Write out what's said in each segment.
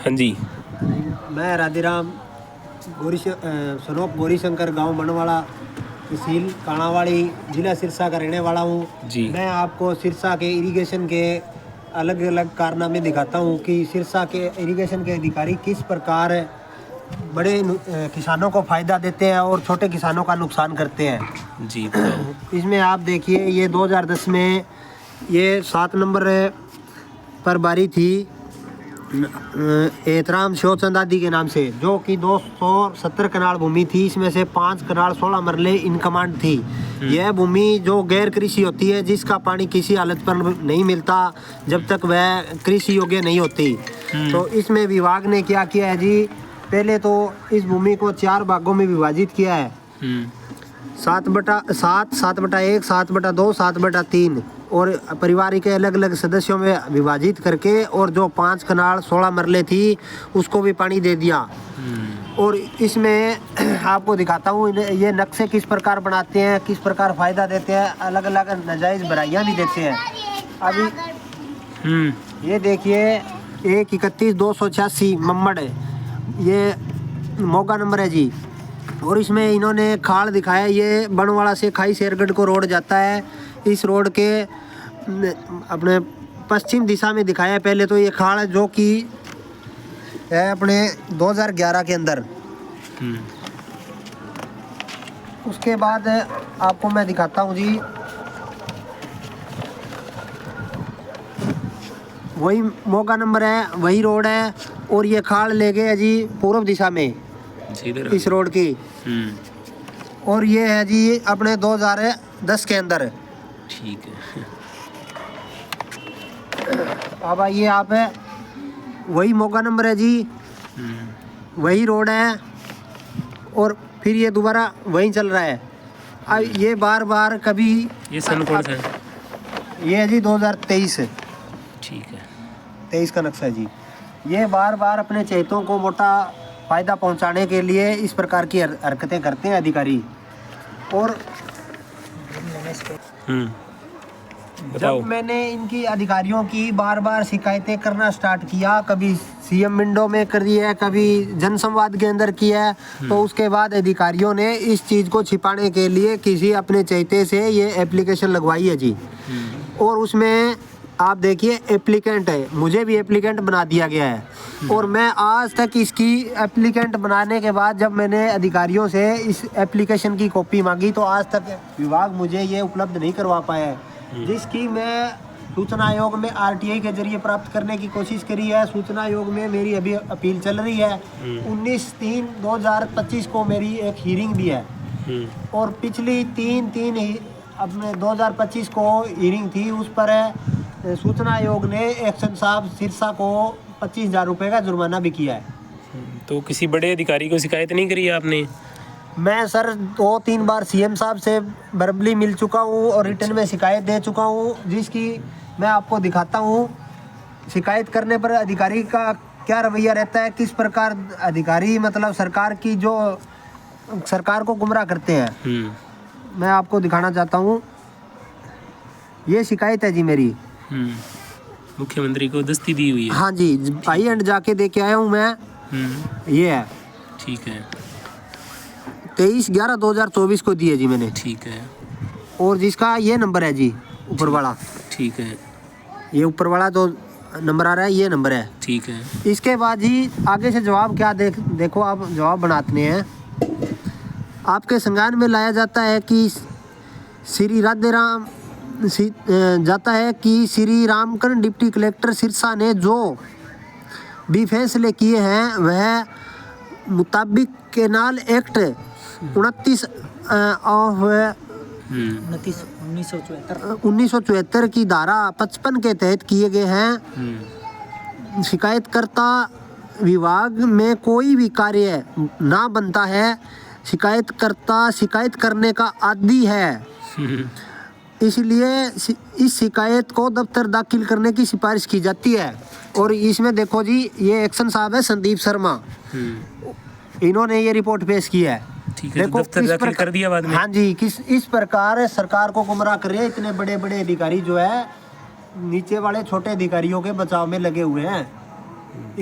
हाँ जी। मैं राधेराम सनोप गौरी शंकर, गांव बनवाड़ा, तहसील काणावाड़ी, जिला सिरसा का रहने वाला हूँ जी। मैं आपको सिरसा के इरिगेशन के अलग अलग कारनामे दिखाता हूँ कि सिरसा के इरिगेशन के अधिकारी किस प्रकार बड़े किसानों को फ़ायदा देते हैं और छोटे किसानों का नुकसान करते हैं। जी। इसमें आप देखिए, ये 2010 में ये 7 नंबर पर बारी थी एहतराम शिवचंद आदि के नाम से, जो कि 270 कनाल भूमि थी। इसमें से 5 कनाल 16 मरले इन कमांड थी। यह भूमि जो गैर कृषि होती है, जिसका पानी किसी हालत पर नहीं मिलता जब तक वह कृषि योग्य नहीं होती। तो इसमें विभाग ने क्या किया है जी, पहले तो इस भूमि को 4 भागों में विभाजित किया है। 7/7, 7/1, 7/2, 7/3 और परिवार के अलग अलग सदस्यों में विभाजित करके, और जो 5 कनाल 16 मरले थी उसको भी पानी दे दिया। और इसमें आपको दिखाता हूँ ये नक्शे किस प्रकार बनाते हैं, किस प्रकार फ़ायदा देते हैं, अलग अलग नाजायज़ भराइयाँ भी देते हैं। अभी ये देखिए 131-286 मम्मड़, ये मोगा नंबर है जी। और इसमें इन्होंने खाल दिखाया, ये बनवाड़ा से खाई शेरगढ़ को रोड जाता है। इस रोड के अपने पश्चिम दिशा में दिखाया है। पहले तो ये खाल जो कि है अपने 2011 के अंदर। उसके बाद आपको मैं दिखाता हूँ जी, वही मोगा नंबर है, वही रोड है। और ये खाल ले गए जी पूर्व दिशा में इस रोड की। और ये है जी अपने 2010 के अंदर। ठीक है। अब आइए आप, है वही मोगा नंबर है जी, वही रोड है। और फिर ये दोबारा वहीं चल रहा है। अब ये बार बार कभी ये सन कौन सा है? ये है जी 2023। ठीक है, 23 का नक्शा है जी। ये बार बार अपने चहेतों को मोटा फ़ायदा पहुंचाने के लिए इस प्रकार की हरकतें करते हैं अधिकारी। और जब मैंने इनकी अधिकारियों की बार बार शिकायतें करना स्टार्ट किया, कभी सीएम विंडो में करी है, कभी जनसंवाद के अंदर किया है, तो उसके बाद अधिकारियों ने इस चीज़ को छिपाने के लिए किसी अपने चहेते से ये एप्लीकेशन लगवाई है जी। और उसमें आप देखिए एप्लीकेंट है, मुझे भी एप्लीकेंट बना दिया गया है। और मैं आज तक इसकी एप्लीकेंट बनाने के बाद जब मैंने अधिकारियों से इस एप्लीकेशन की कॉपी मांगी, तो आज तक विभाग मुझे ये उपलब्ध नहीं करवा पाया है, जिसकी मैं सूचना आयोग में आरटीआई के जरिए प्राप्त करने की कोशिश करी है। सूचना आयोग में मेरी अभी अपील चल रही है। 19/3/2025 को मेरी एक हीरिंग भी है। और पिछली 3/3 अपने 2025 को हीरिंग थी, उस पर सूचना आयोग ने एक्शन साहब सिरसा को 25,000 रुपये का जुर्माना भी किया है। तो किसी बड़े अधिकारी को शिकायत नहीं करी आपने? मैं सर 2-3 बार सीएम साहब से वर्बली मिल चुका हूँ और रिटर्न में शिकायत दे चुका हूँ, जिसकी मैं आपको दिखाता हूँ। शिकायत करने पर अधिकारी का क्या रवैया रहता है, किस प्रकार अधिकारी मतलब सरकार की जो सरकार को गुमराह करते हैं, मैं आपको दिखाना चाहता हूँ। ये शिकायत है जी मेरी, मुख्यमंत्री को दस्ती दी हुई है। हाँ जी, आई एंड जाके दे के आया हूँ मैं। ये है, ठीक है, 23/11/2024 को दी है जी मैंने। ठीक है। और जिसका ये नंबर है जी ऊपर वाला, ठीक है, ये ऊपर वाला जो नंबर आ रहा है ये नंबर है। ठीक है। इसके बाद जी आगे से जवाब क्या देखो आप जवाब बनाते हैं। आपके संज्ञान में लाया जाता है कि श्री राधेराम जाता है कि श्री रामकरण डिप्टी कलेक्टर सिरसा ने जो भी फैसले किए हैं वह मुताबिक केनाल एक्ट 1974 की धारा 55 के तहत किए गए हैं। शिकायतकर्ता विभाग में कोई भी कार्य ना बनता है, शिकायतकर्ता शिकायत करने का आदी है, इसलिए इस शिकायत को दफ्तर दाखिल करने की सिफारिश की जाती है। और इसमें देखो जी ये एक्शन साहब है संदीप शर्मा, इन्होंने ये रिपोर्ट पेश की है। ठीक है, दफ्तर दाखिल कर दिया बाद में। हाँ जी, इस प्रकार सरकार को गुमराह कर रहे हैं। इतने बड़े बड़े अधिकारी जो है नीचे वाले छोटे अधिकारियों के बचाव में लगे हुए हैं।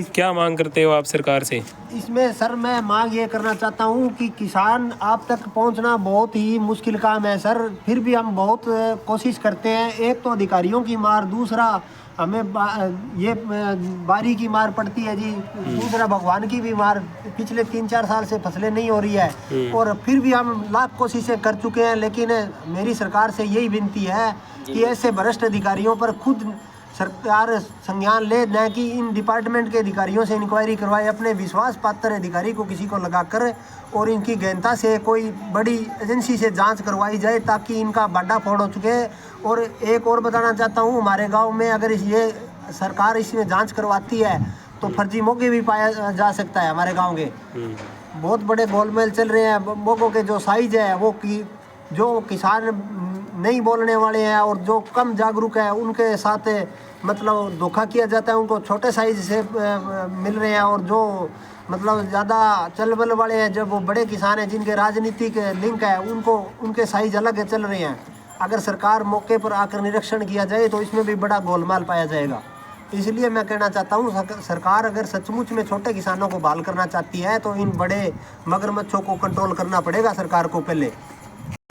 क्या मांग करते हो आप सरकार से? इसमें सर मैं मांग ये करना चाहता हूँ कि किसान आप तक पहुँचना बहुत ही मुश्किल काम है सर, फिर भी हम बहुत कोशिश करते हैं। एक तो अधिकारियों की मार, दूसरा हमें ये बारी की मार पड़ती है जी, दूसरा भगवान की भी मार। पिछले 3-4 साल से फसलें नहीं हो रही है और फिर भी हम लाख कोशिशें कर चुके हैं। लेकिन मेरी सरकार से यही विनती है कि ऐसे भ्रष्ट अधिकारियों पर खुद सरकार संज्ञान ले, न कि इन डिपार्टमेंट के अधिकारियों से इंक्वायरी करवाए। अपने विश्वास पात्र अधिकारी को किसी को लगाकर और इनकी गहनता से कोई बड़ी एजेंसी से जांच करवाई जाए ताकि इनका बाड़ा फोड़ हो चुके। और एक और बताना चाहता हूँ, हमारे गांव में अगर ये सरकार इसमें जांच करवाती है तो फर्जी मौके भी पाया जा सकता है। हमारे गाँव के बहुत बड़े गोलमेल चल रहे हैं। मौकों के जो साइज है वो जो किसान नहीं बोलने वाले हैं और जो कम जागरूक है उनके साथ मतलब धोखा किया जाता है, उनको छोटे साइज से मिल रहे हैं। और जो मतलब ज़्यादा चल बल वाले हैं, जब वो बड़े किसान हैं जिनके राजनीतिक लिंक है, उनके साइज अलग चल रहे हैं। अगर सरकार मौके पर आकर निरीक्षण किया जाए तो इसमें भी बड़ा गोलमाल पाया जाएगा। इसलिए मैं कहना चाहता हूँ सरकार अगर सचमुच में छोटे किसानों को बहाल करना चाहती है तो इन बड़े मगरमच्छों को कंट्रोल करना पड़ेगा सरकार को पहले।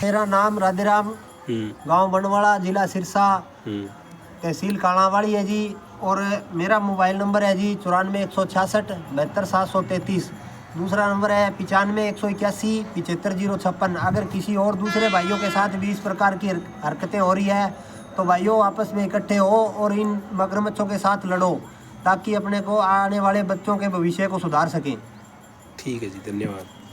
मेरा नाम राधेराम, गांव बनवाड़ा, जिला सिरसा, तहसील कालावाड़ी है जी। और मेरा मोबाइल नंबर है जी 94 166 72 733। दूसरा नंबर है 95 181 75 056। अगर किसी और दूसरे भाइयों के साथ भी इस प्रकार की हरकतें हो रही है तो भाइयों आपस में इकट्ठे हो और इन मगरमच्छों के साथ लड़ो ताकि अपने को आने वाले बच्चों के भविष्य को सुधार सकें। ठीक है जी, धन्यवाद।